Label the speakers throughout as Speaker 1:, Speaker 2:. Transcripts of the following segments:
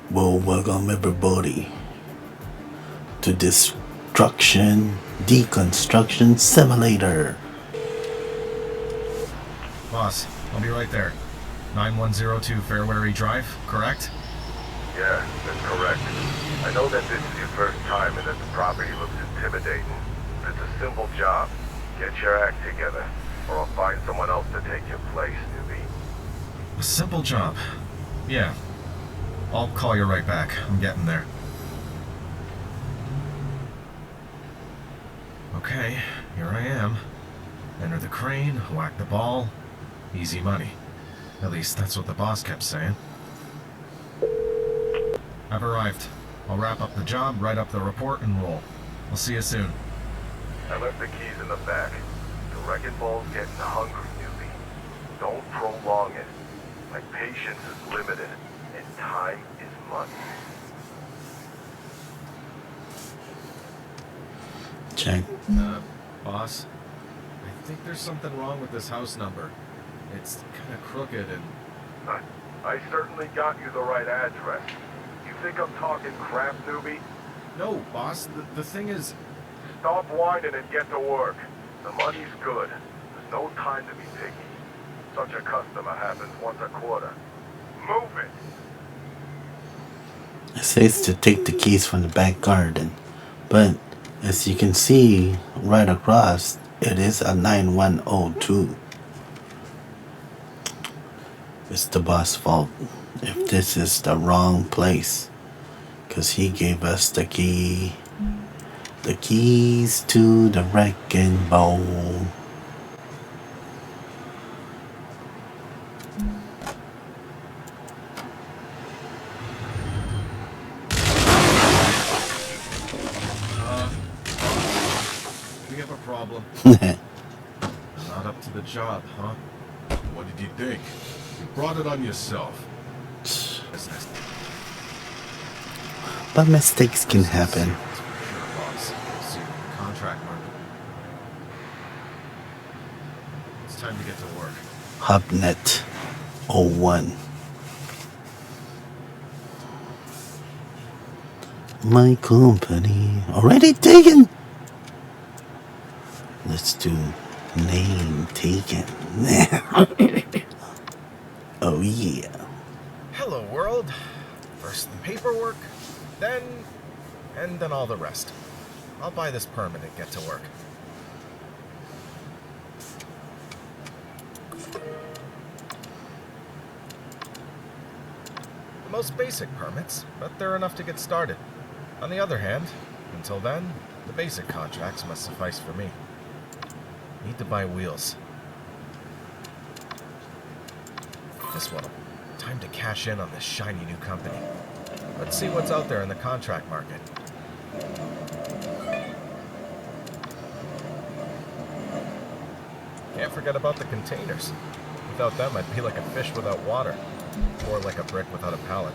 Speaker 1: Well, welcome everybody to Deconstruction Simulator.
Speaker 2: Boss, I'll be right there. 9102 Fairwary Drive, correct?
Speaker 3: Yeah, that's correct. I know that this is your first time and that the property looks intimidating. But it's a simple job. Get your act together, or I'll find someone else to take your place, newbie.
Speaker 2: A simple job. Yeah. I'll call you right back. I'm getting there. Okay, here I am. Enter the crane, whack the ball. Easy money. At least that's what the boss kept saying. I've arrived. I'll wrap up the job, write up the report, and roll. I'll see you soon.
Speaker 3: I left the keys in the back. The wrecking ball's getting hungry, newbie. Don't prolong it. My patience is limited, and time is money.
Speaker 1: Check.
Speaker 2: Boss, I think there's something wrong with this house number. It's kind of crooked and...
Speaker 3: I certainly got you the right address. You think I'm talking crap, newbie?
Speaker 2: No, boss, the thing is...
Speaker 3: Stop whining and get to work. The money's good. There's no time to be picky. Such a customer happens once a quarter. Move it!
Speaker 1: It says to take the keys from the back garden, but as you can see right across, it is a 9102. It's the boss' fault if this is the wrong place, because he gave us the keys to the wrecking ball.
Speaker 2: We have a problem. Not up to the job, huh?
Speaker 4: What did you think? You brought it on yourself.
Speaker 1: But mistakes can happen.
Speaker 2: Sure, boss. See the contract market. It's time to get to work.
Speaker 1: Hubnet 01. My company already taken. Let's do name taken. Oh yeah.
Speaker 2: Hello, world. First the paperwork, then all the rest. I'll buy this permit and get to work. The most basic permits, but they're enough to get started. On the other hand, until then, the basic contracts must suffice for me. Need to buy wheels. This one. Time to cash in on this shiny new company. Let's see what's out there in the contract market. Can't forget about the containers. Without them, I'd be like a fish without water. Or like a brick without a pallet.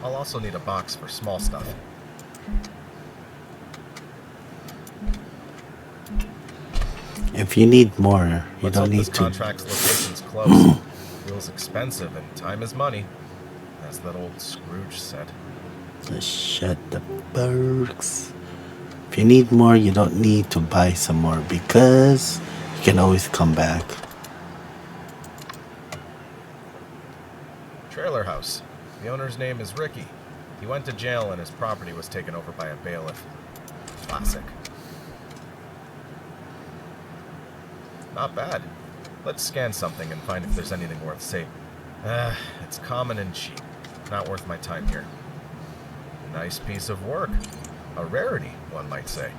Speaker 2: I'll also need a box for small stuff.
Speaker 1: If you need more, you
Speaker 2: Let's
Speaker 1: don't
Speaker 2: hope
Speaker 1: need
Speaker 2: this
Speaker 1: to.
Speaker 2: contract's location's close. Feels expensive and time is money, as that old Scrooge said.
Speaker 1: Shut the perks. If you need more, you don't need to buy some more because you can always come back.
Speaker 2: Trailer house. The owner's name is Ricky. He went to jail and his property was taken over by a bailiff. Classic. Not bad. Let's scan something and find if there's anything worth saving. It's common and cheap. Not worth my time here. Nice piece of work. A rarity, one might say.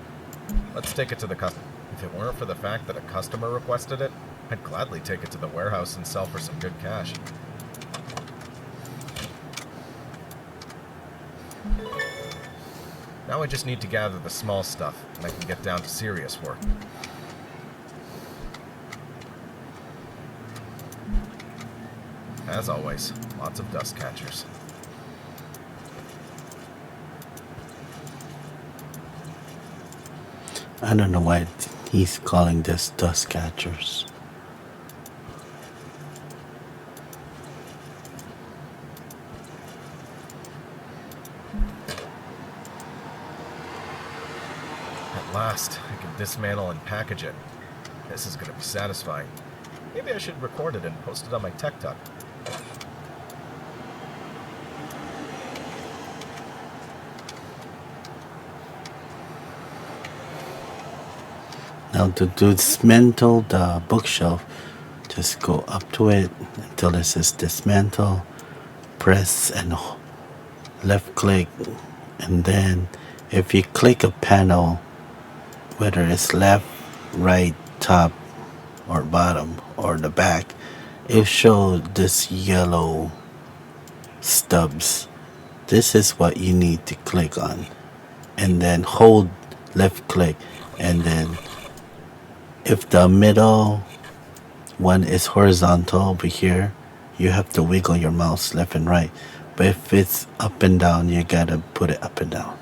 Speaker 2: Let's take it to the customer. If it weren't for the fact that a customer requested it, I'd gladly take it to the warehouse and sell for some good cash. Now I just need to gather the small stuff, and I can get down to serious work. As always, lots of dust catchers.
Speaker 1: I don't know why he's calling this dust catchers.
Speaker 2: At last, I can dismantle and package it. This is going to be satisfying. Maybe I should record it and post it on my TikTok.
Speaker 1: Now to dismantle the bookshelf, just go up to it until it says dismantle, press and left click, and then if you click a panel, whether it's left, right, top, or bottom, or the back, it'll show this yellow stubs. This is what you need to click on, and then hold left click, and then if the middle one is horizontal over here, you have to wiggle your mouse left and right. But if it's up and down, you gotta put it up and down.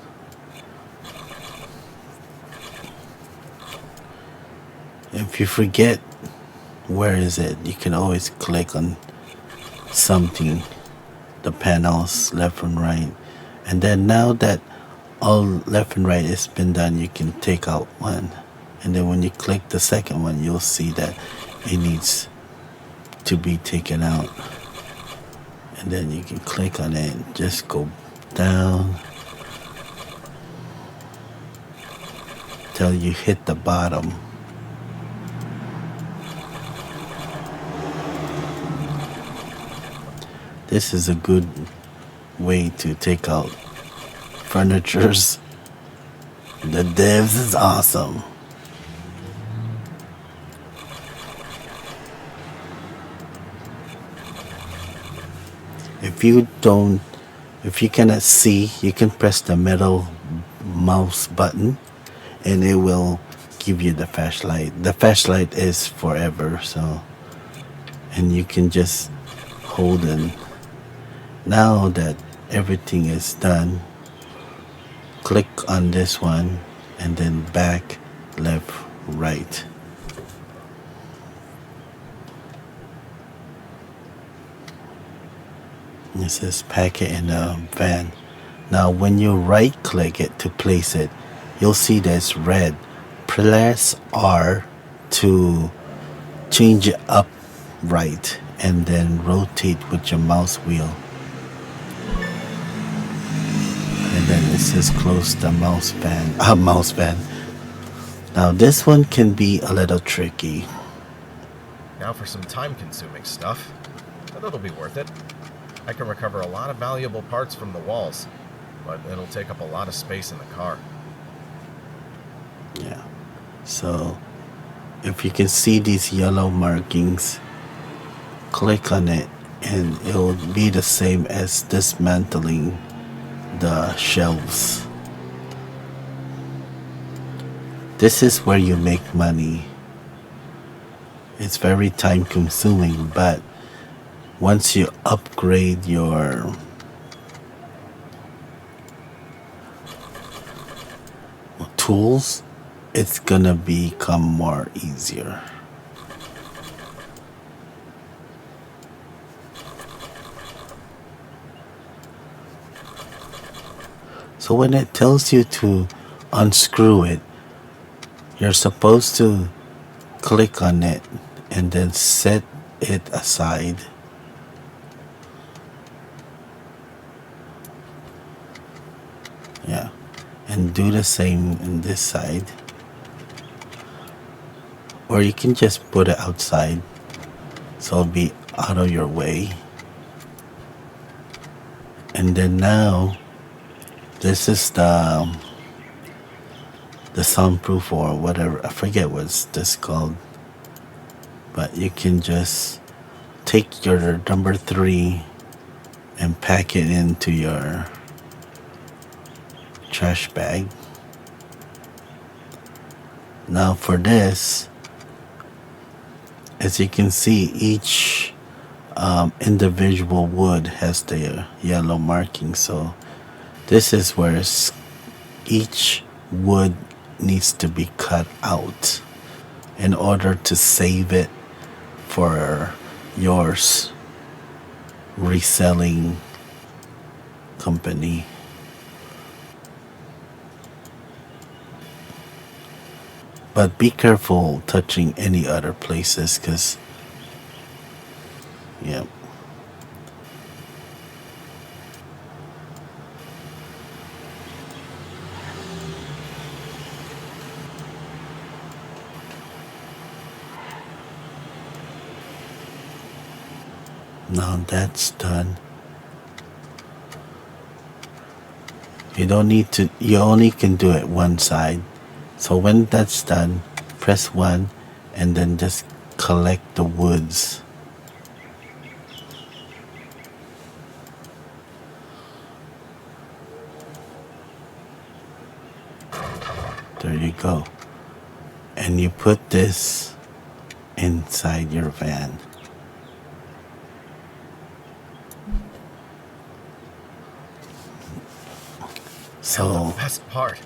Speaker 1: If you forget where is it, you can always click on something, the panels left and right. And then now that all left and right has been done, you can take out one. And then when you click the second one, you'll see that it needs to be taken out. And then you can click on it and just go down till you hit the bottom. This is a good way to take out furnitures. The devs is awesome. If you cannot see, you can press the middle mouse button and it will give you the flashlight. The flashlight is forever, so, and you can just hold it. Now that everything is done, click on this one and then back, left, right. It says pack it in a van. Now when you right click it to place it, you'll see that it's red. Press R to change it up right and then rotate with your mouse wheel. And then it says close the mouse van. Now this one can be a little tricky.
Speaker 2: Now for some time-consuming stuff, but it'll be worth it. I can recover a lot of valuable parts from the walls, but it'll take up a lot of space in the car.
Speaker 1: Yeah. So if you can see these yellow markings, click on it and it will be the same as dismantling the shelves. This is where you make money. It's very time consuming, but once you upgrade your tools, it's gonna become more easier. So when it tells you to unscrew it, you're supposed to click on it and then set it aside. Yeah, and do the same in this side. Or you can just put it outside so it'll be out of your way. And then now, this is the soundproof or whatever. I forget what's this called. But you can just take your number 3 and pack it into your trash bag. Now for this, as you can see, each individual wood has their yellow marking. So this is where each wood needs to be cut out in order to save it for yours reselling company. But be careful touching any other places, because yeah. Now that's done. You don't need to, you only can do it one side. So when that's done, press 1 and then just collect the woods. There you go. And you put this inside your van.
Speaker 2: Now
Speaker 1: So
Speaker 2: the best part.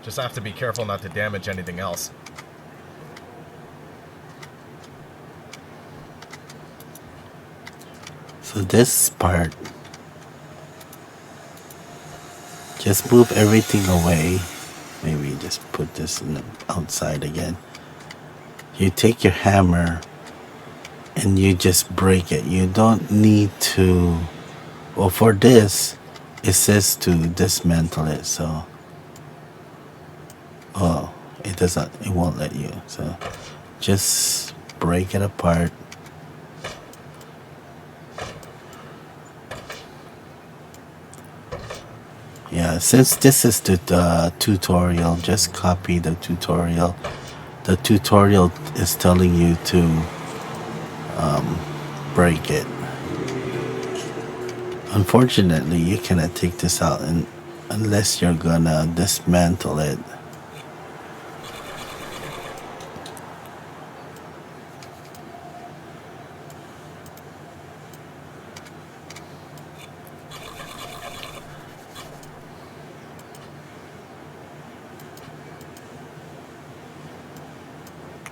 Speaker 2: Just have to be careful not to damage anything else.
Speaker 1: So this part, just move everything away. Maybe just put this in the outside again. You take your hammer and you just break it. You don't need to, well, for this, it says to dismantle it. So, oh, it doesn't, it won't let you. So just break it apart. Yeah, since this is the tutorial, just copy the tutorial. The tutorial is telling you to break it. Unfortunately, you cannot take this out unless you're gonna dismantle it.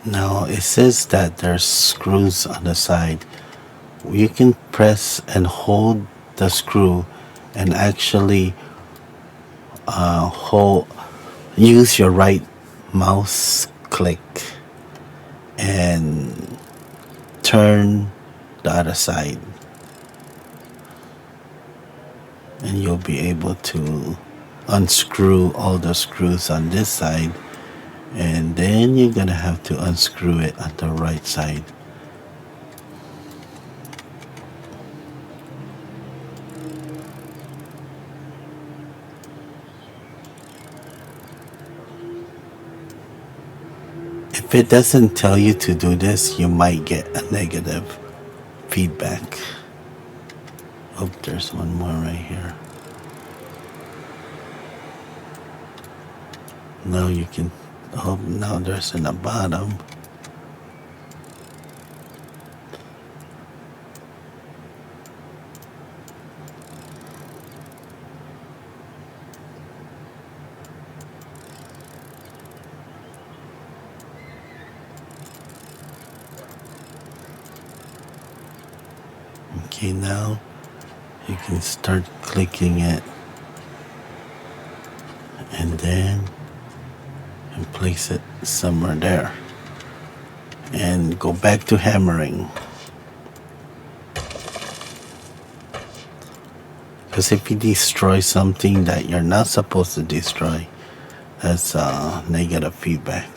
Speaker 1: Now it says that there's screws on the side. You can press and hold the screw and actually use your right mouse click and turn the other side, and you'll be able to unscrew all the screws on this side, and then you're gonna have to unscrew it on the right side. If it doesn't tell you to do this, you might get a negative feedback. Oh, there's one more right here. Now you can, oh, now there's in the bottom. Okay, now you can start clicking it, and then and place it somewhere there. And go back to hammering. Because if you destroy something that you're not supposed to destroy, that's negative feedback.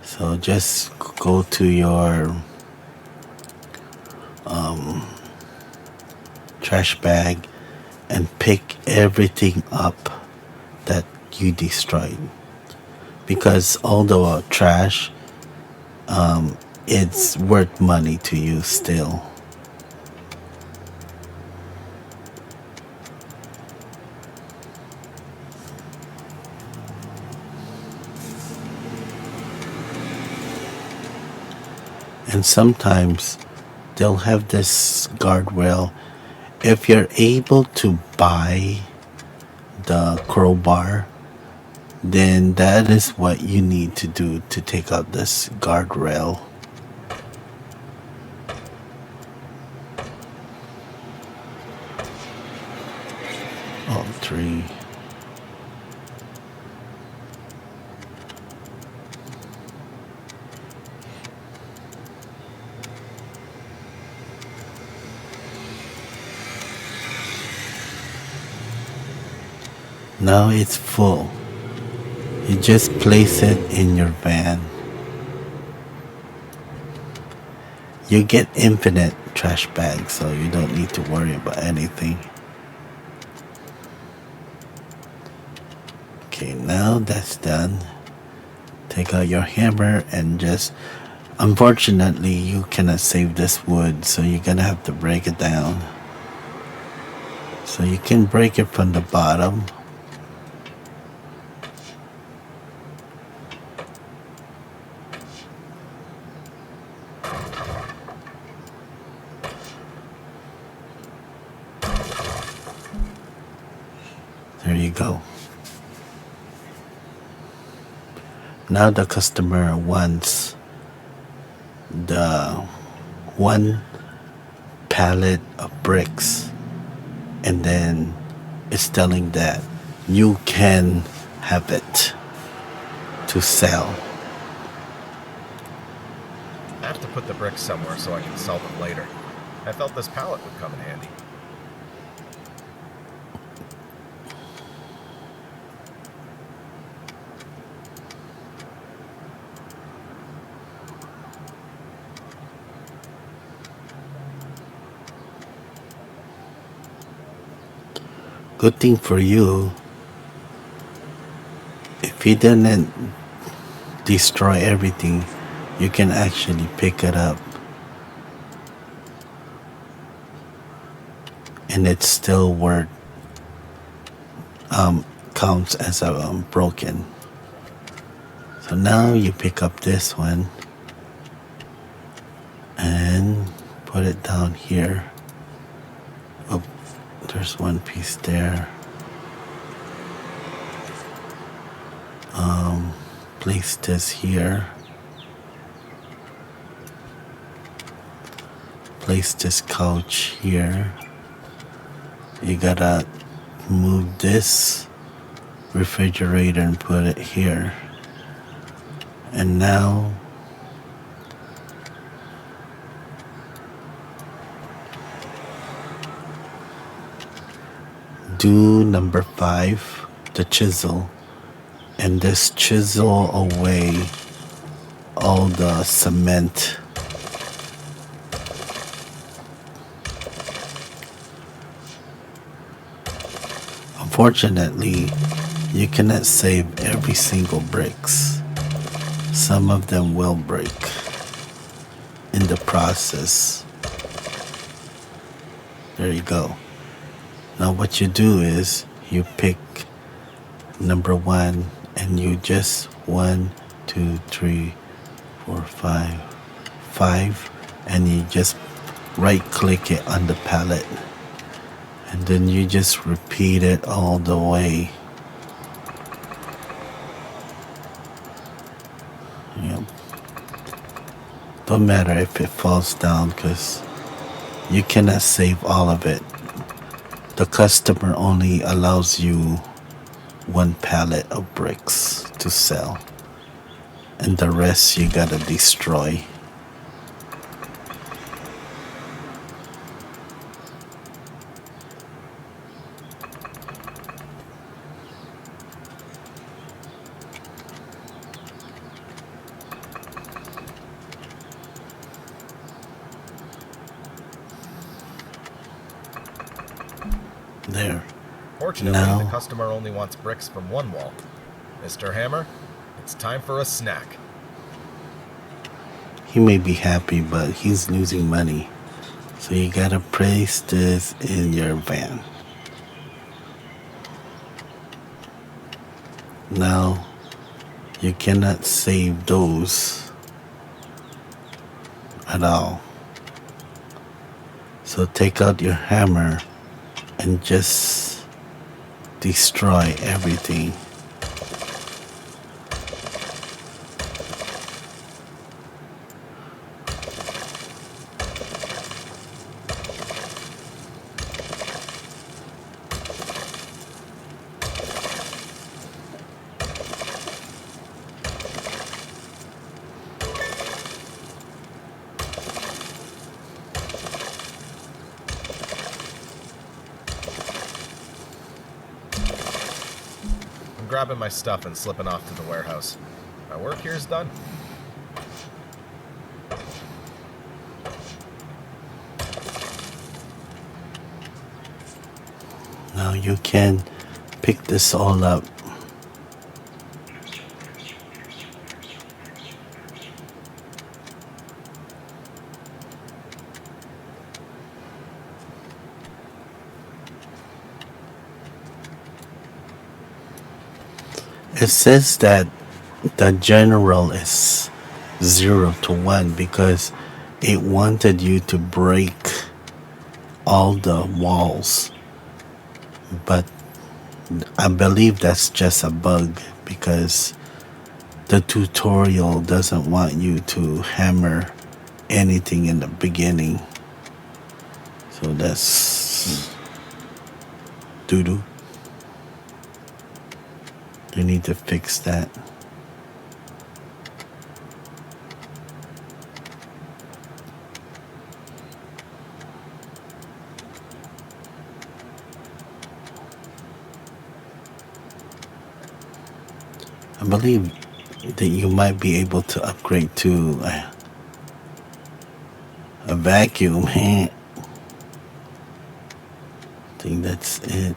Speaker 1: So just go to your trash bag and pick everything up that you destroyed. Because although trash, it's worth money to you still. And sometimes they'll have this guardrail. If you're able to buy the crowbar, then that is what you need to do to take out this guardrail. All three. Now it's full. You just place it in your van. You get infinite trash bags, so you don't need to worry about anything. Okay, now that's done. Take out your hammer and just... Unfortunately, you cannot save this wood, so you're gonna have to break it down. So you can break it from the bottom. There you go. Now the customer wants the one pallet of bricks, and then it's telling that you can have it to sell.
Speaker 2: I have to put the bricks somewhere so I can sell them later. I felt this pallet would come in handy.
Speaker 1: Good thing for you, if you didn't destroy everything, you can actually pick it up. And it's still worth, counts as a broken. So now you pick up this one and put it down here. Oh, there's one piece there. Place this here. Place this couch here. You gotta move this refrigerator and put it here. And now do number 5, the chisel, and just chisel away all the cement. Unfortunately, you cannot save every single bricks. Some of them will break in the process. There you go. Now what you do is you pick number 1 and you just 1, 2, 3, 4, 5, and you just right click it on the pallet, and then you just repeat it all the way. Yep. Don't matter if it falls down, because you cannot save all of it. The customer only allows you 1 pallet of bricks to sell, and the rest you gotta destroy. There.
Speaker 2: Fortunately,
Speaker 1: Now-
Speaker 2: the customer only wants bricks from one wall. Mr. Hammer, it's time for a snack.
Speaker 1: He may be happy, but he's losing money. So you gotta place this in your van. Now, you cannot save those at all. So take out your hammer and just destroy everything.
Speaker 2: I'm grabbing my stuff and slipping off to the warehouse. My work here's done.
Speaker 1: Now you can pick this all up. It says that the general is 0 to 1 because it wanted you to break all the walls. But I believe that's just a bug because the tutorial doesn't want you to hammer anything in the beginning. So that's doo-doo. You need to fix that. I believe that you might be able to upgrade to a vacuum. I think that's it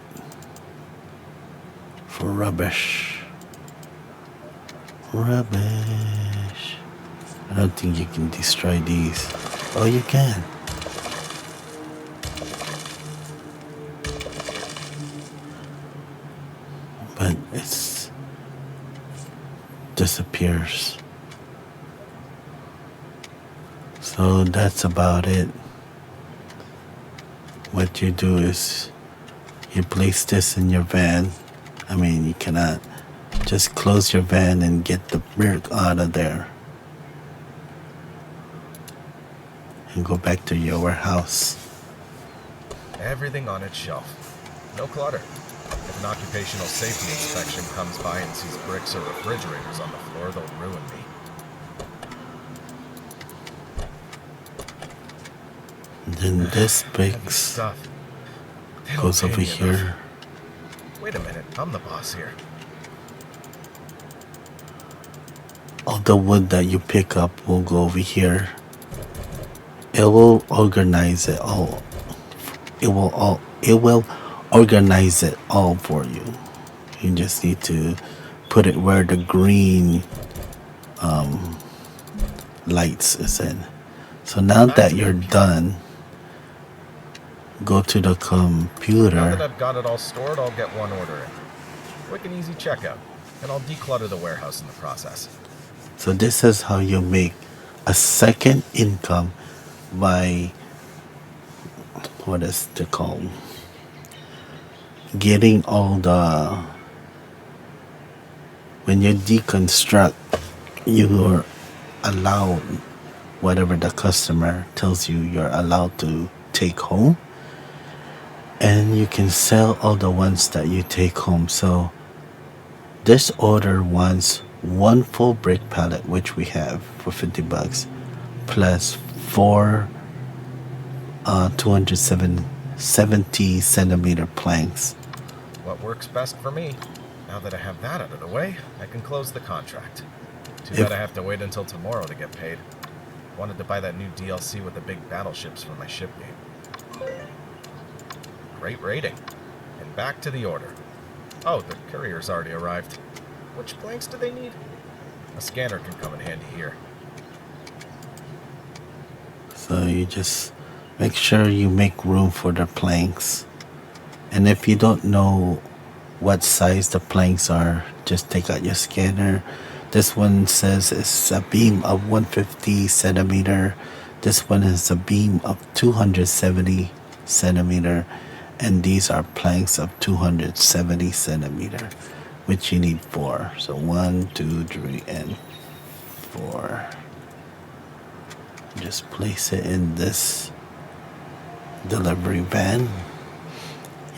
Speaker 1: for rubbish. Rubbish. I don't think you can destroy these. Oh, you can. But it's disappears. So that's about it. What you do is you place this in your van. I mean, you cannot just close your van and get the brick out of there and go back to your warehouse.
Speaker 2: Everything on its shelf. No clutter. If an occupational safety inspection comes by and sees bricks or refrigerators on the floor, they'll ruin me.
Speaker 1: Then this
Speaker 2: Heavy
Speaker 1: bricks
Speaker 2: stuff. They don't
Speaker 1: goes
Speaker 2: pay
Speaker 1: over
Speaker 2: me
Speaker 1: here.
Speaker 2: enough. Wait a minute, I'm the boss here.
Speaker 1: All the wood that you pick up will go over here. It will organize it all. It will organize it all for you. You just need to put it where the green lights is in. So now that you're done, go to the
Speaker 2: Now that
Speaker 1: computer.
Speaker 2: I've got it all stored, I'll get one order in. Quick and easy checkout, and I'll declutter the warehouse in the process.
Speaker 1: So this is how you make a second income by, what is it called? Getting all the, when you deconstruct, you are allowed whatever the customer tells you you're allowed to take home, and you can sell all the ones that you take home. So This order wants one full brick pallet, which we have for $50, plus four 270 centimeter planks.
Speaker 2: What works best for me? Now that I have that out of the way, I can close the contract. Too
Speaker 1: If-
Speaker 2: bad I have to wait until tomorrow to get paid. Wanted to buy that new DLC with the big battleships for my ship game. Great rating. And back to the order. Oh, the courier's already arrived. Which planks do they need? A scanner can come in handy here.
Speaker 1: So you just make sure you make room for the planks. And if you don't know what size the planks are, just take out your scanner. This one says it's a beam of 150 centimeter. This one is a beam of 270 centimeter. And these are planks of 270 centimeter, which you need 4. So 1, 2, 3, and 4. Just place it in this delivery van.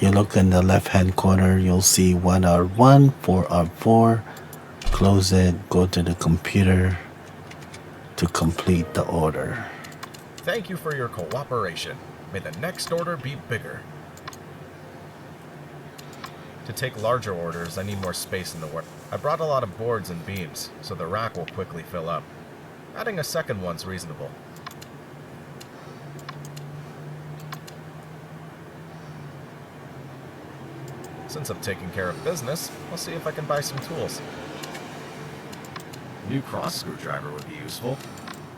Speaker 1: You look in the left hand corner, you'll see 1R1, 4R4. Close it, go to the computer to complete the order.
Speaker 2: Thank you for your cooperation. May the next order be bigger. To take larger orders, I need more space in the work. I brought a lot of boards and beams, so the rack will quickly fill up. Adding a second one's reasonable. Since I'm taking care of business, I'll see if I can buy some tools.
Speaker 5: New cross screwdriver would be useful.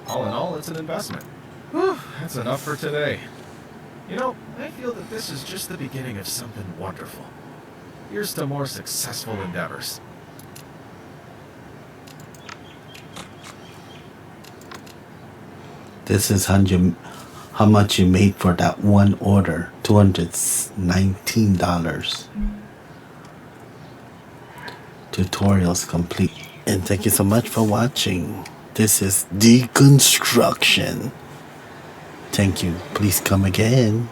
Speaker 5: All in all, it's an investment. Whew, that's enough for today. You know, I feel that this is just the beginning of something wonderful. Here's to more successful endeavors.
Speaker 1: This is how much you made for that one order. $219. Tutorials complete. And thank you so much for watching. This is Deconstruction. Thank you. Please come again.